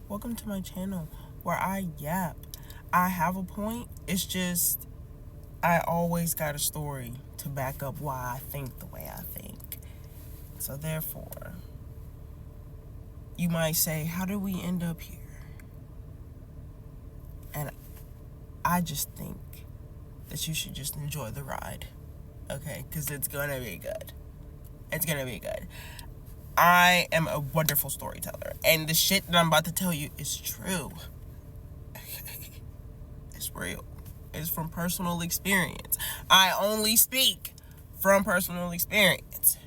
Welcome to my channel where I yap. I have a point. It's just I always got a story to back up why I think the way I think. So therefore, you might say, how did we end up here? And I just think that you should just enjoy the ride. Okay? Because it's going to be good. It's going to be good. I am a wonderful storyteller. And the shit that I'm about to tell you is true. It's real. It's from personal experience. I only speak from personal experience.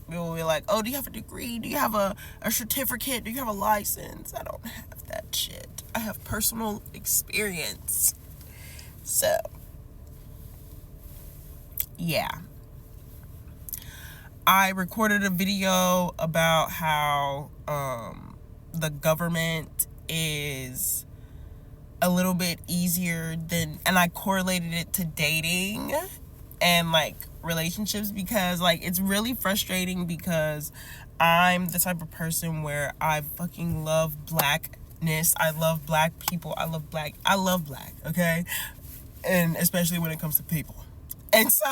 People will be like, oh, do you have a degree? Do you have a certificate? Do you have a license? I don't have that shit. I have personal experience. So, yeah. I recorded a video about how the government is a little bit easier than, and I correlated it to dating and like relationships, because like it's really frustrating because I'm the type of person where I fucking love blackness. I love black people. I love black, okay? And especially when it comes to people. And so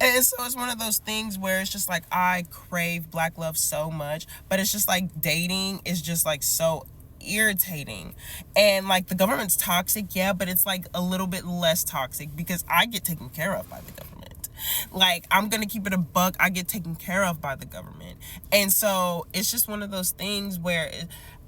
it's one of those things where it's just like I crave black love so much, but it's just like dating is just like so irritating. And like the government's toxic, yeah, but it's like a little bit less toxic because I get taken care of by the government. Like, I'm gonna keep it a buck, I get taken care of by the government. And so it's just one of those things where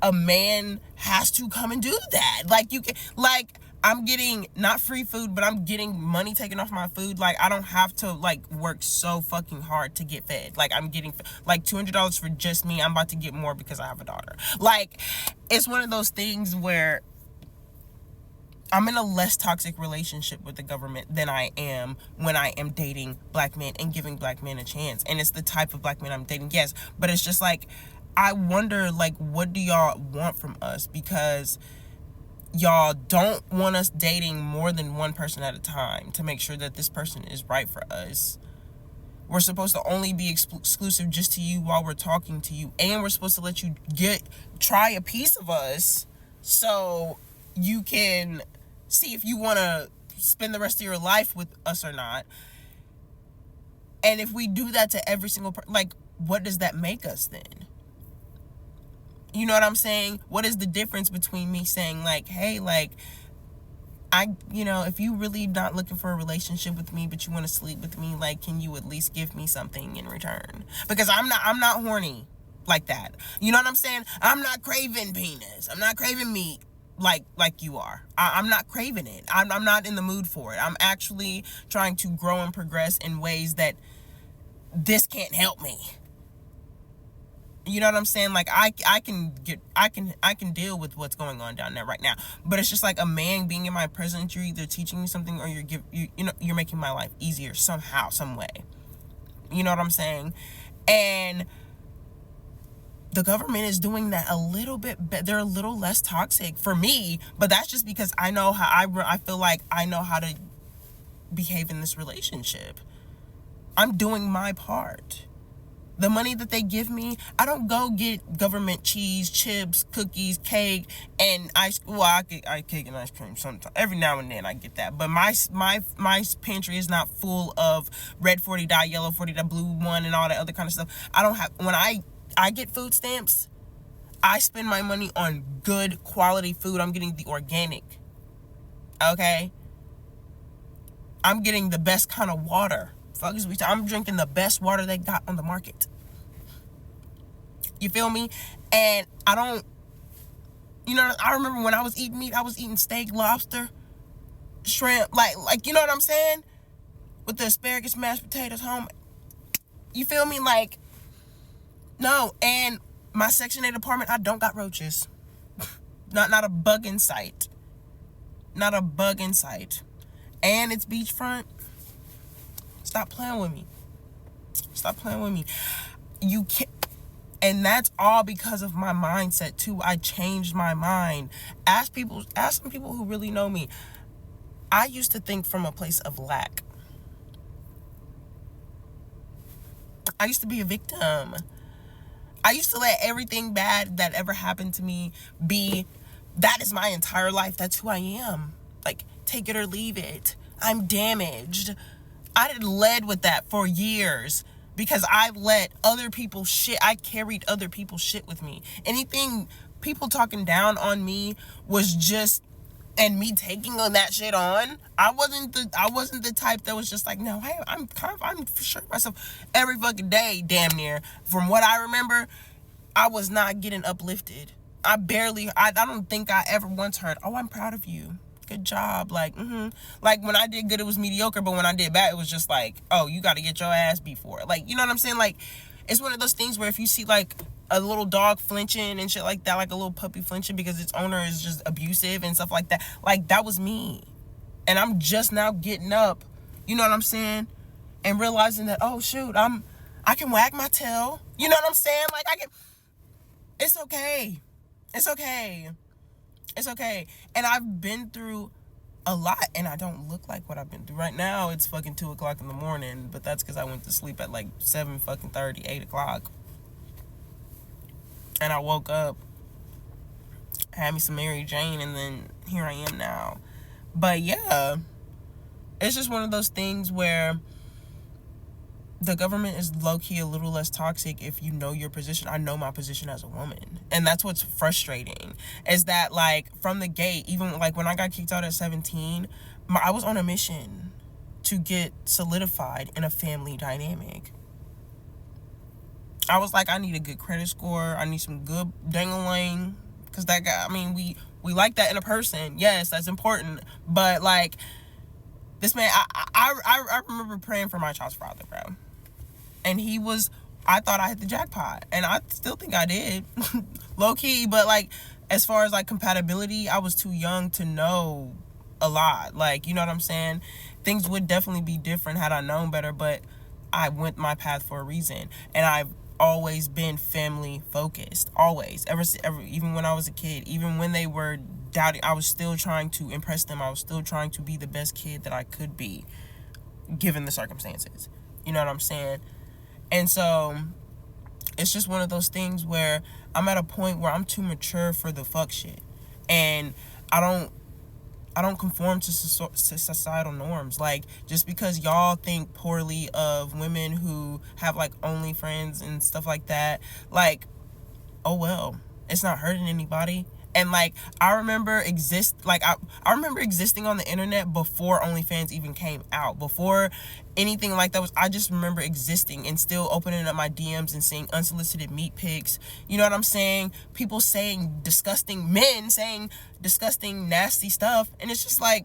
a man has to come and do that. Like, you can, like, I'm getting not free food, but I'm getting money taken off my food. Like, I don't have to like work so fucking hard to get fed. Like, I'm getting like $200 for just me. I'm about to get more because I have a daughter. Like, it's one of those things where I'm in a less toxic relationship with the government than I am when I am dating black men and giving black men a chance. And it's the type of black men I'm dating, yes. But it's just like, I wonder, like, what do y'all want from us? Because y'all don't want us dating more than one person at a time to make sure that this person is right for us. We're supposed to only be exclusive just to you while we're talking to you, and we're supposed to let you try a piece of us so you can see if you want to spend the rest of your life with us or not. And if we do that to every single person, like, what does that make us then? You know what I'm saying? What is the difference between me saying like, hey, like, if you really not looking for a relationship with me, but you want to sleep with me, like, can you at least give me something in return? Because I'm not horny like that. You know what I'm saying? I'm not craving penis. I'm not craving meat like you are. I'm not craving it. I'm not in the mood for it. I'm actually trying to grow and progress in ways that this can't help me. You know what I'm saying? Like, I can deal with what's going on down there right now. But it's just like a man being in my presence, you're either teaching me something or you're making my life easier somehow, some way. You know what I'm saying? And the government is doing that a little bit better. They're a little less toxic for me, but that's just because I know how I feel like I know how to behave in this relationship. I'm doing my part. The money that they give me, I don't go get government cheese, chips, cookies, cake, and ice. Well, I get cake and ice cream sometimes. Every now and then I get that. But my pantry is not full of red 40 dye, yellow 40 dye, blue one, and all that other kind of stuff. I don't have, when I get food stamps, I spend my money on good quality food. I'm getting the organic. Okay? I'm getting the best kind of water. I'm drinking the best water they got on the market. You feel me? And I don't, I remember when I was eating meat, I was eating steak, lobster, shrimp, like you know what I'm saying? With the asparagus, mashed potatoes, home. You feel me? Like, no. And my Section 8 apartment, I don't got roaches. Not a bug in sight. Not a bug in sight. And it's beachfront. Stop playing with me. Stop playing with me. You can't. And that's all because of my mindset too. I changed my mind. Ask some people who really know me. I used to think from a place of lack. I used to be a victim. I used to let everything bad that ever happened to me be, that is my entire life. That's who I am. Like, take it or leave it. I'm damaged. I had led with that for years because I let other people shit. I carried other people's shit with me. Anything people talking down on me was just, and me taking on that shit on. I wasn't the type that was just like, no, I'm for sure myself every fucking day, damn near. From what I remember, I was not getting uplifted. I don't think I ever once heard, oh, I'm proud of you. Good job. Like, like when I did good, it was mediocre. But when I did bad, it was just like, oh, you got to get your ass beat for it. Like, you know what I'm saying? Like, it's one of those things where if you see like a little dog flinching and shit like that, like a little puppy flinching because its owner is just abusive and stuff like that. Like, that was me. And I'm just now getting up, you know what I'm saying? And realizing that, oh shoot, I can wag my tail. You know what I'm saying? Like, it's okay. It's okay. It's okay. And I've been through a lot, and I don't look like what I've been through. Right now, it's fucking 2 o'clock in the morning, but that's because I went to sleep at like 7:30, 8 o'clock. And I woke up, had me some Mary Jane, and then here I am now. But yeah, it's just one of those things where the government is low-key a little less toxic if you know your position. I know my position as a woman. And that's what's frustrating, is that, like, from the gate, even, like, when I got kicked out at 17, I was on a mission to get solidified in a family dynamic. I was like, I need a good credit score. I need some good dang-a-lang. Because that guy, I mean, we like that in a person. Yes, that's important. But, like, this man, I remember praying for my child's father, bro. And I thought I hit the jackpot. And I still think I did. Low key. But, like, as far as, like, compatibility, I was too young to know a lot. Like, you know what I'm saying? Things would definitely be different had I known better. But I went my path for a reason. And I've always been family focused. Always. Ever, even when I was a kid. Even when they were doubting, I was still trying to impress them. I was still trying to be the best kid that I could be, given the circumstances. You know what I'm saying? And so it's just one of those things where I'm at a point where I'm too mature for the fuck shit. And I don't conform to societal norms. Like, just because y'all think poorly of women who have, like, OnlyFans and stuff like that, like, oh well, it's not hurting anybody. And, like, I remember I remember existing on the internet before OnlyFans even came out. Before anything like that I just remember existing and still opening up my DMs and seeing unsolicited meat pics. You know what I'm saying? People men saying disgusting, nasty stuff. And it's just like,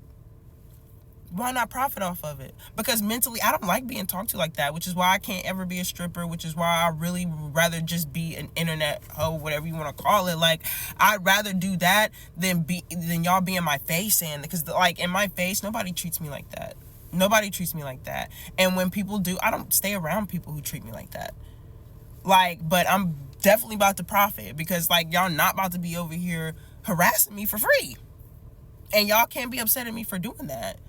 why not profit off of it? Because mentally, I don't like being talked to like that, which is why I can't ever be a stripper, which is why I really would rather just be an internet hoe, whatever you want to call it. Like, I'd rather do that than y'all be in my face, and because, like, in my face, nobody treats me like that. Nobody treats me like that. And when people do, I don't stay around people who treat me like that. Like, but I'm definitely about to profit, because, like, y'all not about to be over here harassing me for free. And y'all can't be upset at me for doing that.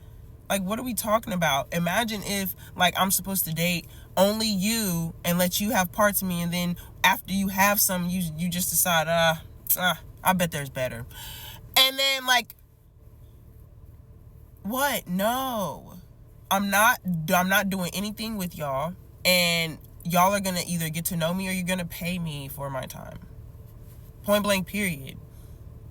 Like, what are we talking about? Imagine if, like, I'm supposed to date only you and let you have parts of me, and then after you have some, you just decide, I bet there's better. And then, like, what? No. I'm not doing anything with y'all, and y'all are gonna either get to know me or you're gonna pay me for my time. Point blank, period.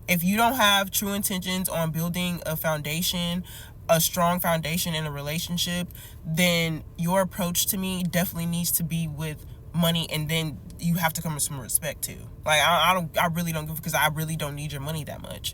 If you don't have true intentions on building a strong foundation in a relationship, then your approach to me definitely needs to be with money, and then you have to come with some respect too. Like, I really don't give, because I really don't need your money that much.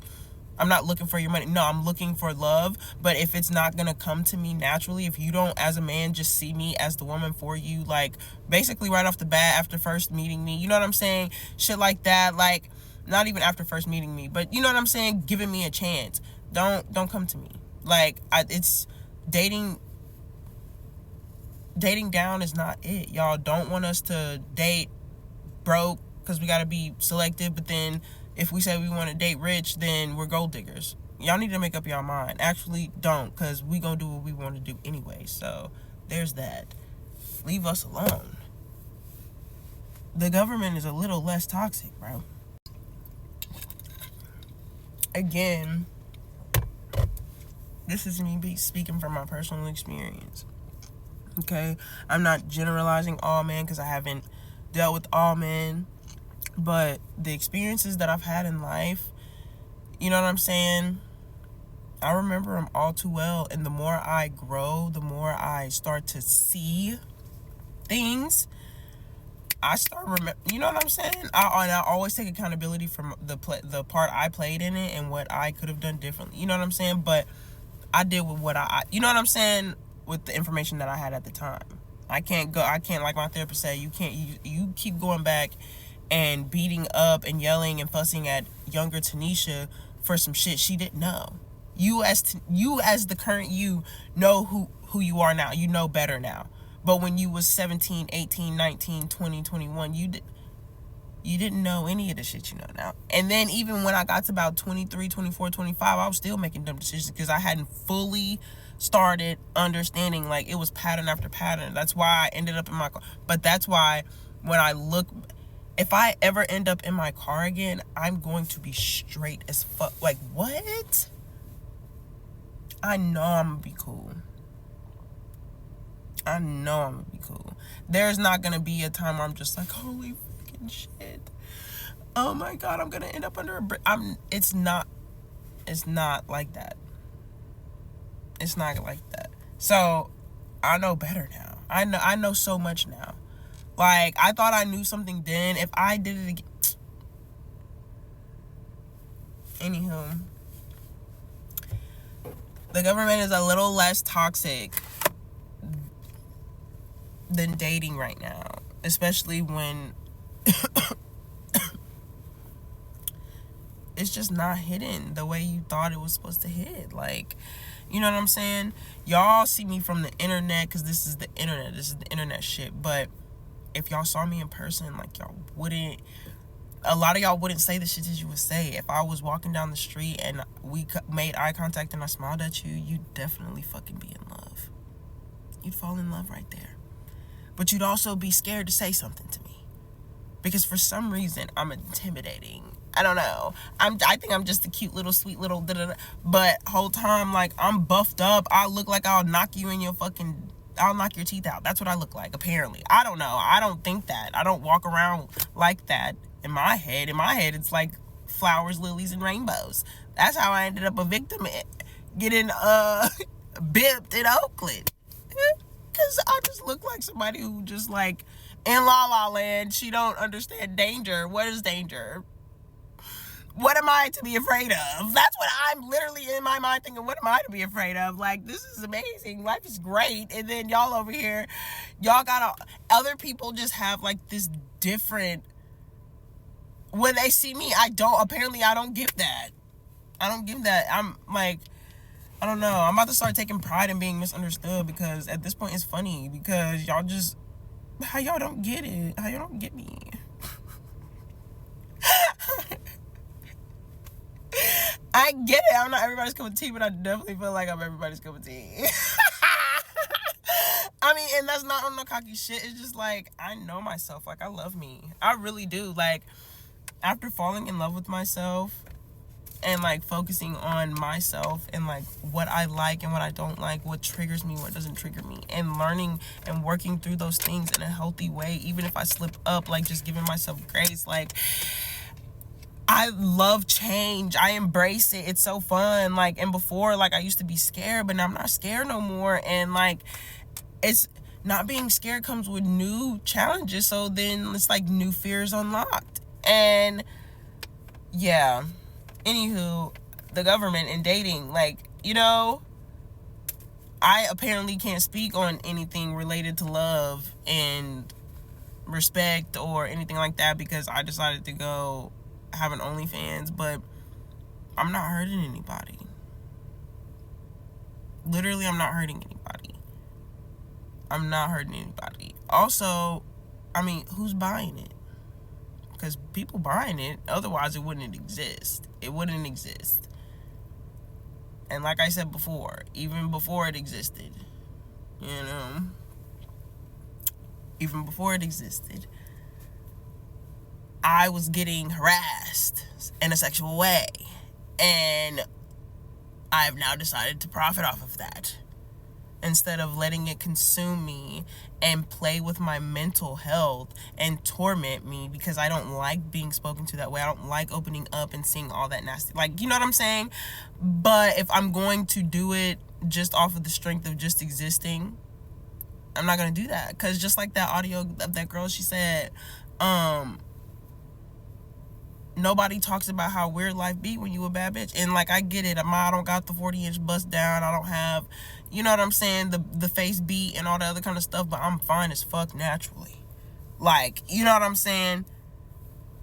I'm not looking for your money. No, I'm looking for love. But if it's not gonna come to me naturally, if you don't, as a man, just see me as the woman for you, like, basically right off the bat after first meeting me, you know what I'm saying? Shit like that. Like, not even after first meeting me, but you know what I'm saying? Giving me a chance. Don't come to me. Like, it's dating down is not it. Y'all don't want us to date broke because we got to be selective, but then if we say we want to date rich, then we're gold diggers. Y'all need to make up y'all mind. Actually, don't, because we gonna do what we want to do anyway. So there's that. Leave us alone. the government is a little less toxic, bro. Again, this is me speaking from my personal experience. Okay, I'm not generalizing all men because I haven't dealt with all men, but the experiences that I've had in life, you know what I'm saying? I remember them all too well, and the more I grow, the more I start to see things. I start you know what I'm saying? I always take accountability from the part I played in it and what I could have done differently. You know what I'm saying? But I did with what you know what I'm saying, with the information that I had at the time. I can't, like my therapist said, you keep going back and beating up and yelling and fussing at younger Tanisha for some shit she didn't know. You as the current you know who you are now. You know better now. But when you was 17, 18, 19, 20, 21, you didn't know any of the shit you know now. And then even when I got to about 23, 24, 25, I was still making dumb decisions because I hadn't fully started understanding, like, it was pattern after pattern. That's why I ended up in my car. But that's why when I look, if I ever end up in my car again, I'm going to be straight as fuck. Like, what? I know I'm gonna be cool. I know I'm gonna be cool. There's not gonna be a time where I'm just like, holy fucking shit, oh my god, I'm gonna end up under a bridge. It's not like that. It's not like that. So I know better now. I know so much now. Like, I thought I knew something then. If I did it again. Anywho, the government is a little less toxic than dating right now, especially when it's just not hidden the way you thought it was supposed to hit. Like, you know what I'm saying? Y'all see me from the internet because this is the internet shit. But if y'all saw me in person, like, a lot of y'all wouldn't say the shit that you would say. If I was walking down the street and we made eye contact and I smiled at you, you'd definitely fucking be in love. You'd fall in love right there. But you'd also be scared to say something to me. Because for some reason, I'm intimidating. I don't know. I think I'm just a cute little, sweet little da-da-da. But whole time, like, I'm buffed up. I look like I'll knock your teeth out. That's what I look like, apparently. I don't know. I don't think that. I don't walk around like that in my head. In my head, it's like flowers, lilies, and rainbows. That's how I ended up a victim getting bipped in Oakland. Because I just look like somebody who just, like, in La La Land, she don't understand danger. What is danger? What am I to be afraid of? That's what I'm literally in my mind thinking, what am I to be afraid of? Like, this is amazing. Life is great. And then y'all over here, other people just have, like, this different, when they see me, I don't give that. I don't give that. I'm like, I don't know. I'm about to start taking pride in being misunderstood because at this point it's funny because how y'all don't get it? How y'all don't get me? I get it. I'm not everybody's cup of tea, but I definitely feel like I'm everybody's cup of tea. I mean, and that's not on no cocky shit. It's just like, I know myself. Like, I love me. I really do. Like, after falling in love with myself and, like, focusing on myself and, like, what I like and what I don't like, what triggers me, what doesn't trigger me, and learning and working through those things in a healthy way, even if I slip up, like, just giving myself grace. Like, I love change. I embrace it. It's so fun. Like, and before, like, I used to be scared, but now I'm not scared no more. And, like, it's not being scared comes with new challenges. So then it's like new fears unlocked. And yeah. Anywho, the government and dating, like, you know, I apparently can't speak on anything related to love and respect or anything like that because I decided to go have an OnlyFans, but I'm not hurting anybody. Literally, I'm not hurting anybody. I'm not hurting anybody. Also, I mean, who's buying it? Because people buying it, otherwise it wouldn't exist. It wouldn't exist. And like I said before, even before it existed, you know, even before it existed, I was getting harassed in a sexual way, and I've now decided to profit off of that instead of letting it consume me and play with my mental health and torment me, because I don't like being spoken to that way. I don't like opening up and seeing all that nasty, like, you know what I'm saying? But if I'm going to do it just off of the strength of just existing, I'm not going to do that. Because just like that audio of that girl, she said, nobody talks about how weird life be when you a bad bitch. And like, I get it. I don't got the 40-inch bust down. I don't have, you know what I'm saying, the face beat and all that other kind of stuff, but I'm fine as fuck naturally. Like, you know what I'm saying?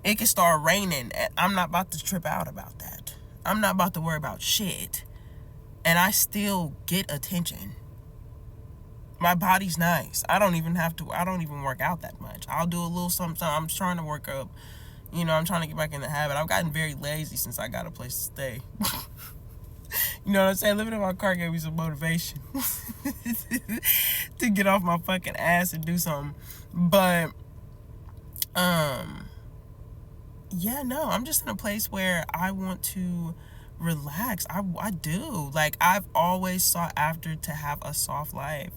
It can start raining. I'm not about to trip out about that. I'm not about to worry about shit. And I still get attention. My body's nice. I don't even work out that much. I'll do a little something. I'm trying to work up. You know, I'm trying to get back in the habit. I've gotten very lazy since I got a place to stay. You know what I'm saying? Living in my car gave me some motivation to get off my fucking ass and do something. But, yeah, no, I'm just in a place where I want to relax. I do. Like, I've always sought after to have a soft life.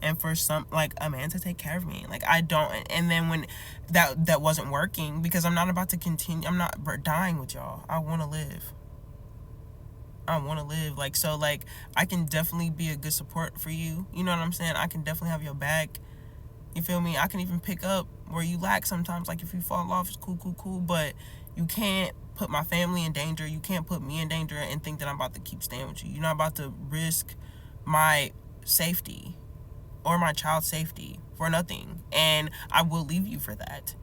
And for like a man to take care of me. Like, I don't. And then when that wasn't working, because I'm not about to continue. I'm not dying with y'all. I want to live. Like, so, like, I can definitely be a good support for you. You know what I'm saying? I can definitely have your back. You feel me? I can even pick up where you lack sometimes. Like, if you fall off, it's cool. But you can't put my family in danger. You can't put me in danger and think that I'm about to keep staying with you. You're not about to risk my safety or my child's safety for nothing. And I will leave you for that.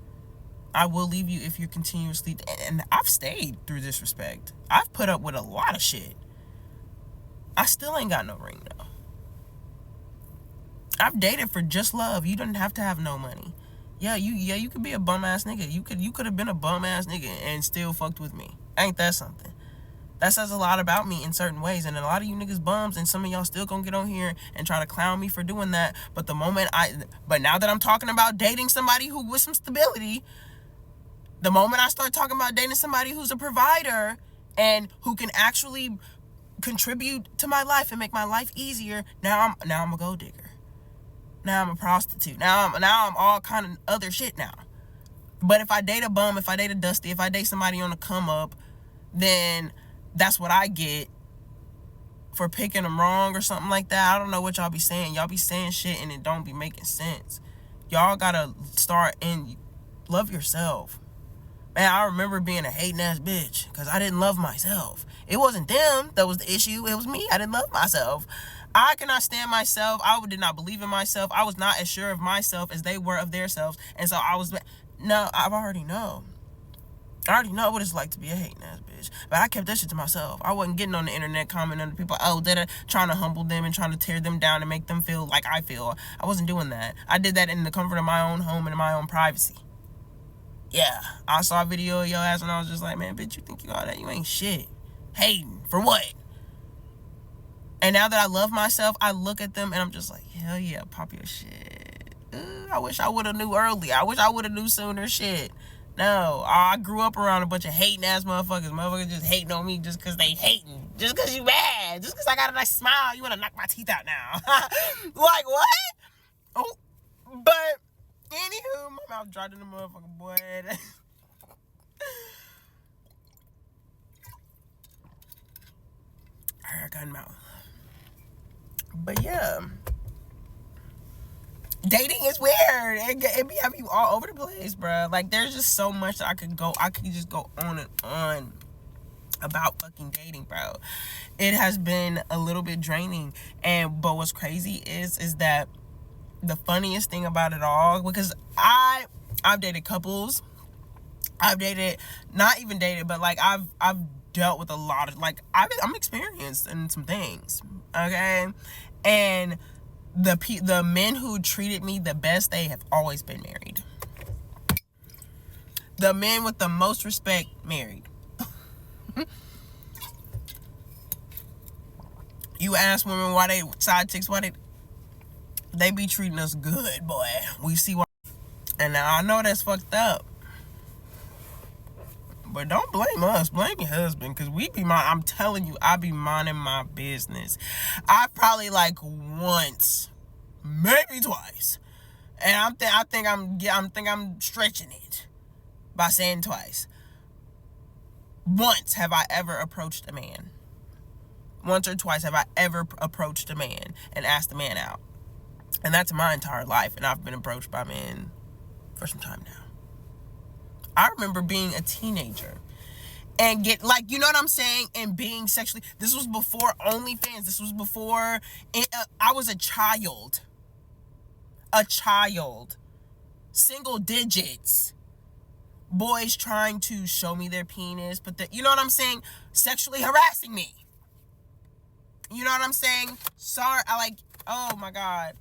I will leave you if you're continuously. And I've stayed through disrespect. I've put up with a lot of shit. I still ain't got no ring though. I've dated for just love. You don't have to have no money. You could be a bum ass nigga. You could have been a bum ass nigga and still fucked with me. Ain't that something? That says a lot about me in certain ways. And a lot of you niggas bums, and some of y'all still gonna get on here and try to clown me for doing that. But but now that I'm talking about dating somebody who with some stability, the moment I start talking about dating somebody who's a provider and who can actually contribute to my life and make my life easier, now I'm a gold digger. Now I'm a prostitute. Now I'm all kind of other shit now. But if I date a bum, if I date a dusty, if I date somebody on the come up, then that's what I get for picking them wrong or something like that. I don't know what y'all be saying. Y'all be saying shit and it don't be making sense. Y'all gotta start and love yourself. Man, I remember being a hating ass bitch because I didn't love myself. It wasn't them that was the issue. It was me. I didn't love myself. I cannot stand myself. I did not believe in myself. I was not as sure of myself as they were of their selves. And so I already know what it's like to be a hating ass bitch. But I kept that shit to myself. I wasn't getting on the internet commenting on people, trying to humble them and trying to tear them down and make them feel like I feel. I wasn't doing that. I did that in the comfort of my own home and in my own privacy. Yeah, I saw a video of your ass and I was just like, man, bitch, you think you all that? You ain't shit. Hating for what? And now that I love myself, I look at them and I'm just like, hell yeah, pop your shit. I wish I would have knew early. I wish I would have knew sooner. Shit. No, I grew up around a bunch of hating ass motherfuckers. Motherfuckers just hating on me just because they hating. Just because you mad. Just because I got a nice smile, you want to knock my teeth out now. Like, what? Oh, but anywho, my mouth dropped in the motherfucking boy. I got mouth. But yeah, dating is weird. It be having you all over the place, bro. Like, there's just so much that I could just go on and on about fucking dating, bro. It has been a little bit draining. But what's crazy is that the funniest thing about it all, because I've dated couples. I've dated, not even dated, but like I've dealt with a lot of, like, I'm experienced in some things, okay? And the men who treated me the best, they have always been married. The men with the most respect, married. You ask women why they side chicks, why they be treating us good, boy. We see why. And now I know that's fucked up. But don't blame us. Blame your husband, because I'm telling you, I be minding my business. I probably like once, maybe twice. And I think I'm stretching it by saying twice. Once have I ever approached a man. Once or twice have I ever approached a man and asked a man out. And that's my entire life. And I've been approached by men for some time now. I remember being a teenager and get, like, you know what I'm saying? And being sexually, this was before OnlyFans. This was before, I was a child. Single digits. Boys trying to show me their penis, but you know what I'm saying? Sexually harassing me. You know what I'm saying? Sorry, oh my God.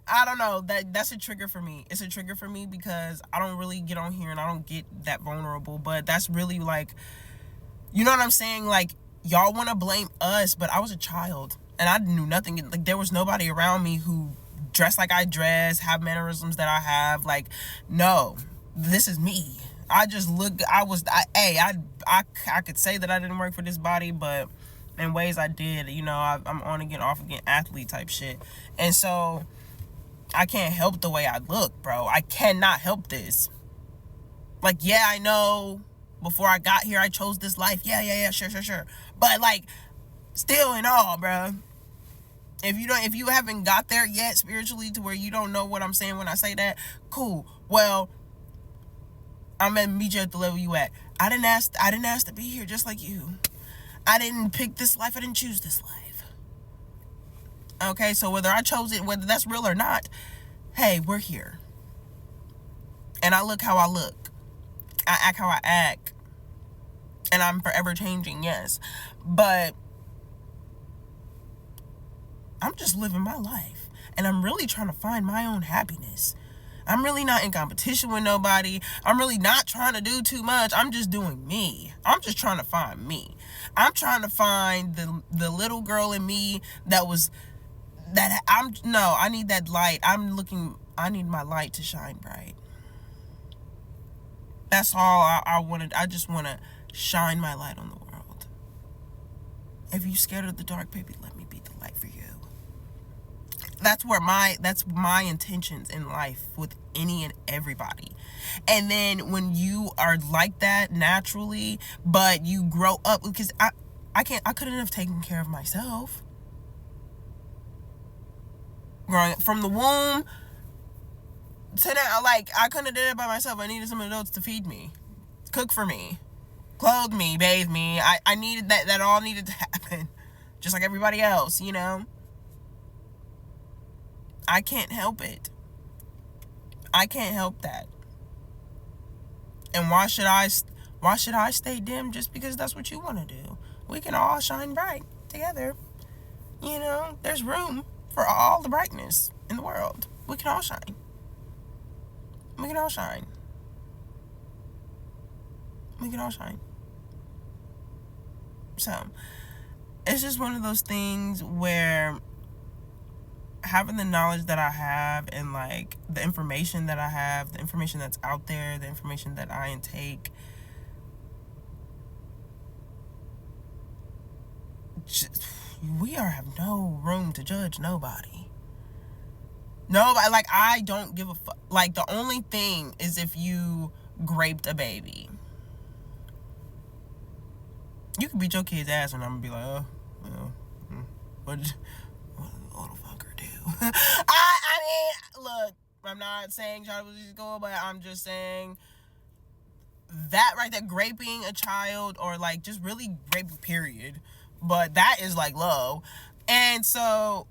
I don't know. That's a trigger for me. It's a trigger for me because I don't really get on here and I don't get that vulnerable. But that's really like, you know what I'm saying? Like, y'all want to blame us, but I was a child and I knew nothing. Like, there was nobody around me who dressed like I dress, have mannerisms that I have. Like, no, this is me. I just look, I could say that I didn't work for this body, but in ways I did. You know, I'm on again, off again, athlete type shit. And so I can't help the way I look, bro. I cannot help this. Like, yeah, I know before I got here I chose this life. Yeah, sure. But like, still and all, bro. If you haven't got there yet spiritually to where you don't know what I'm saying when I say that, cool. Well, I'm gonna meet you at the level you at. I didn't ask to be here, just like you. I didn't pick this life. I didn't choose this life. Okay, so whether I chose it, whether that's real or not, hey, we're here. And I look how I look. I act how I act. And I'm forever changing, yes. But I'm just living my life. And I'm really trying to find my own happiness. I'm really not in competition with nobody. I'm really not trying to do too much. I'm just doing me. I'm just trying to find me. I'm trying to find the little girl in me I need that light. I need my light to shine bright. That's all I wanted. I just want to shine my light on the world. If you're scared of the dark, baby, let me be the light for you. That's my intentions in life with any and everybody. And then when you are like that naturally, but you grow up, because I couldn't have taken care of myself. Growing up from the womb to now, like, I couldn't have did it by myself. I needed some adults to feed me, cook for me, clothe me, bathe me. I needed that all needed to happen. Just like everybody else, you know? I can't help it. I can't help that. And why should I stay dim just because that's what you want to do? We can all shine bright together. You know, there's room for all the brightness in the world. We can all shine. We can all shine. We can all shine. So, it's just one of those things where having the knowledge that I have and like the information that I have, the information that's out there, the information that I intake, we have no room to judge nobody. Nobody, like, I don't give a fuck. Like, the only thing is if you raped a baby. You can beat your kid's ass and I'm gonna be like, what did the little fucker do? I mean, look, I'm not saying child abuse is going, but I'm just saying that right there, raping a child, or like just really rape, period. But that is like low. And so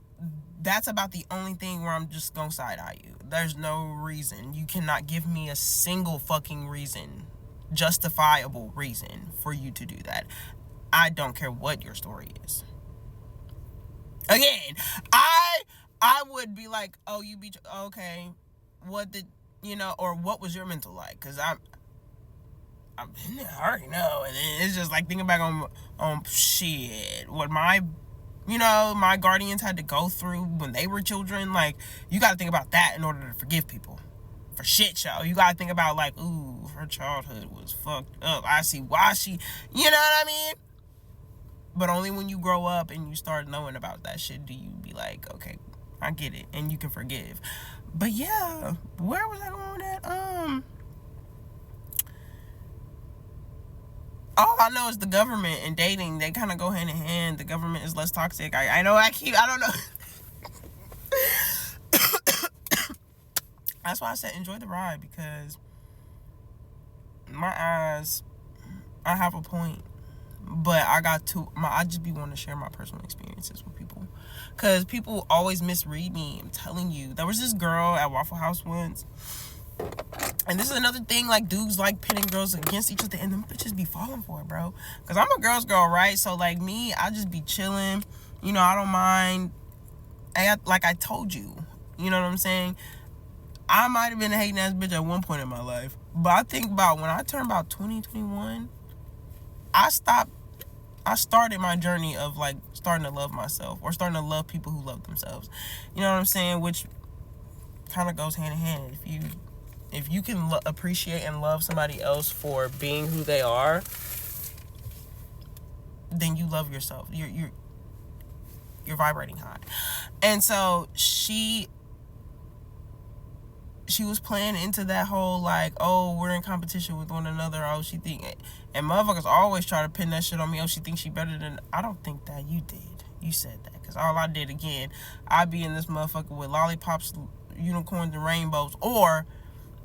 that's about the only thing where I'm just gonna side eye you. There's no reason. You cannot give me a single fucking reason, justifiable reason for you to do that. I don't care what your story is. Again, I would be like, oh, you beat, okay, what did, or what was your mental like? Because I already know. And it's just like thinking back on shit, what my guardians had to go through when they were children. Like, you got to think about that in order to forgive people. for shit show. You gotta think about like, ooh, her childhood was fucked up. I see why she, you know what I mean? But only when you grow up and you start knowing about that shit do you be like, okay, I get it, and you can forgive. But yeah, where was I going with that? All I know is the government and dating, they kind of go hand in hand. The government is less toxic. I know I don't know. That's why I said enjoy the ride, because my eyes, I have a point, but I just be wanting to share my personal experiences with people, because people always misread me. I'm telling you, there was this girl at Waffle House once, and this is another thing, like, dudes like pitting girls against each other, and them bitches be falling for it, bro, because I'm a girl's girl, right? So like me, I just be chilling, you know, I don't mind. Like I told you, you know what I'm saying? I might have been a hating ass bitch at one point in my life, but I think about when I turned about 20, 21, I started my journey of like starting to love myself, or starting to love people who love themselves. You know what I'm saying? Which kind of goes hand in hand. If you can appreciate and love somebody else for being who they are, then you love yourself. You're vibrating high. And so she was playing into that whole like, oh, we're in competition with one another. Oh, she think, and motherfuckers always try to pin that shit on me. Oh, she thinks she better than. I don't think that you did. You said that, because all I did, again, I be in this motherfucker with lollipops, unicorns, and rainbows. Or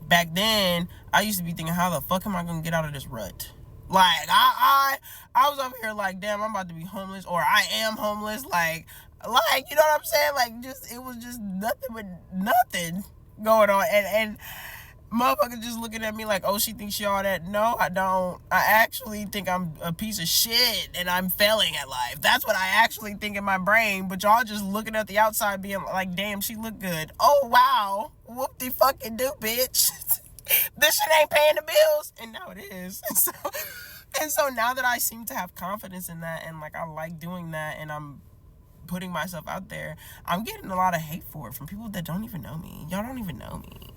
back then, I used to be thinking, how the fuck am I gonna get out of this rut? Like I was over here like, damn, I'm about to be homeless, or I am homeless. Like you know what I'm saying? Like, just, it was just nothing but nothing going on, and motherfucker just looking at me like, oh, she thinks she all that. No, I don't. I actually think I'm a piece of shit and I'm failing at life. That's what I actually think in my brain. But y'all just looking at the outside being like, damn, she look good. Oh, wow. Whoop-de-fucking-do, bitch. This shit ain't paying the bills. And now it is. And so now that I seem to have confidence in that, and like I like doing that, and I'm putting myself out there, I'm getting a lot of hate for it from people that don't even know me. Y'all don't even know me.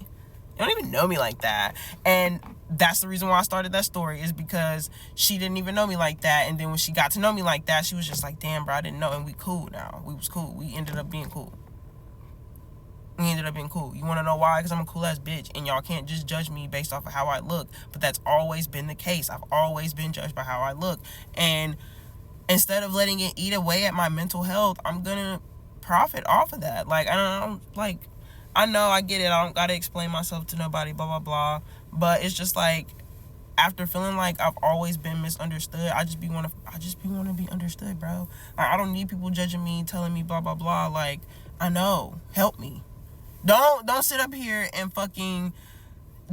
You don't even know me like that. And that's the reason why I started that story, is because she didn't even know me like that. And then when she got to know me like that, she was just like, damn, bro, I didn't know. And we cool now. We was cool. We ended up being cool. You want to know why? Because I'm a cool ass bitch, and y'all can't just judge me based off of how I look. But that's always been the case. I've always been judged by how I look. And instead of letting it eat away at my mental health, I'm gonna profit off of that. Like, I know, I get it, I don't gotta explain myself to nobody, blah blah blah, but it's just like, after feeling like I've always been misunderstood, I just want to be understood, bro. Like, I don't need people judging me, telling me blah blah blah. Like, I know, help me. Don't sit up here and fucking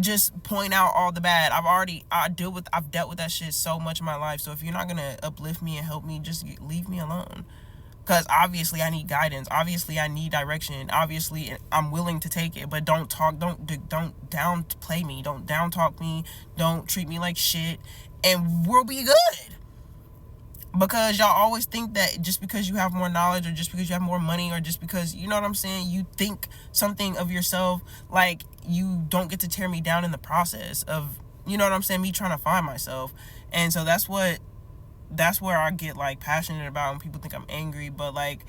just point out all the bad. I've dealt with that shit so much in my life. So if you're not gonna uplift me and help me, just leave me alone. Because obviously I need guidance. Obviously I need direction. Obviously I'm willing to take it. But don't downplay me. Don't down talk me. Don't treat me like shit. And we'll be good. Because y'all always think that just because you have more knowledge, or just because you have more money, or just because, you know what I'm saying, you think something of yourself, like, you don't get to tear me down in the process of, you know what I'm saying, me trying to find myself. And so that's where I get like passionate about when people think I'm angry. But like,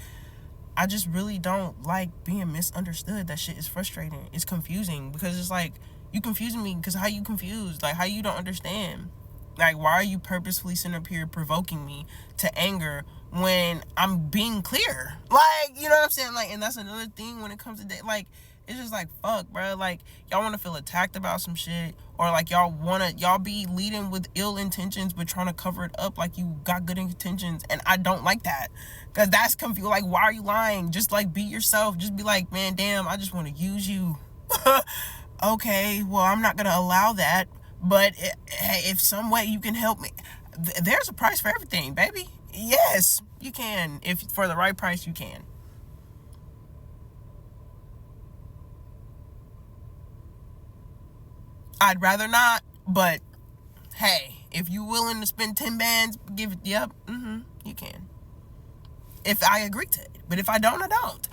I just really don't like being misunderstood. That shit is frustrating. It's confusing, because it's like, you confusing me, because how you confused? Like, how you don't understand? Like, why are you purposefully sitting up here provoking me to anger when I'm being clear? Like, you know what I'm saying? Like, and that's another thing when it comes to that. Like, it's just like, fuck, bro. Like, y'all want to feel attacked about some shit, or like y'all be leading with ill intentions but trying to cover it up like you got good intentions. And I don't like that, because that's confusing. Like, why are you lying? Just like, be yourself. Just be like, man, damn, I just want to use you. Okay, well, I'm not gonna allow that. But if some way you can help me, there's a price for everything, baby. Yes, you can. If for the right price, you can. I'd rather not, but hey, if you're willing to spend 10 bands, give it, yep, you can. If I agree to it. But if I don't, I don't.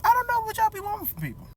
I don't know what y'all be wanting from people.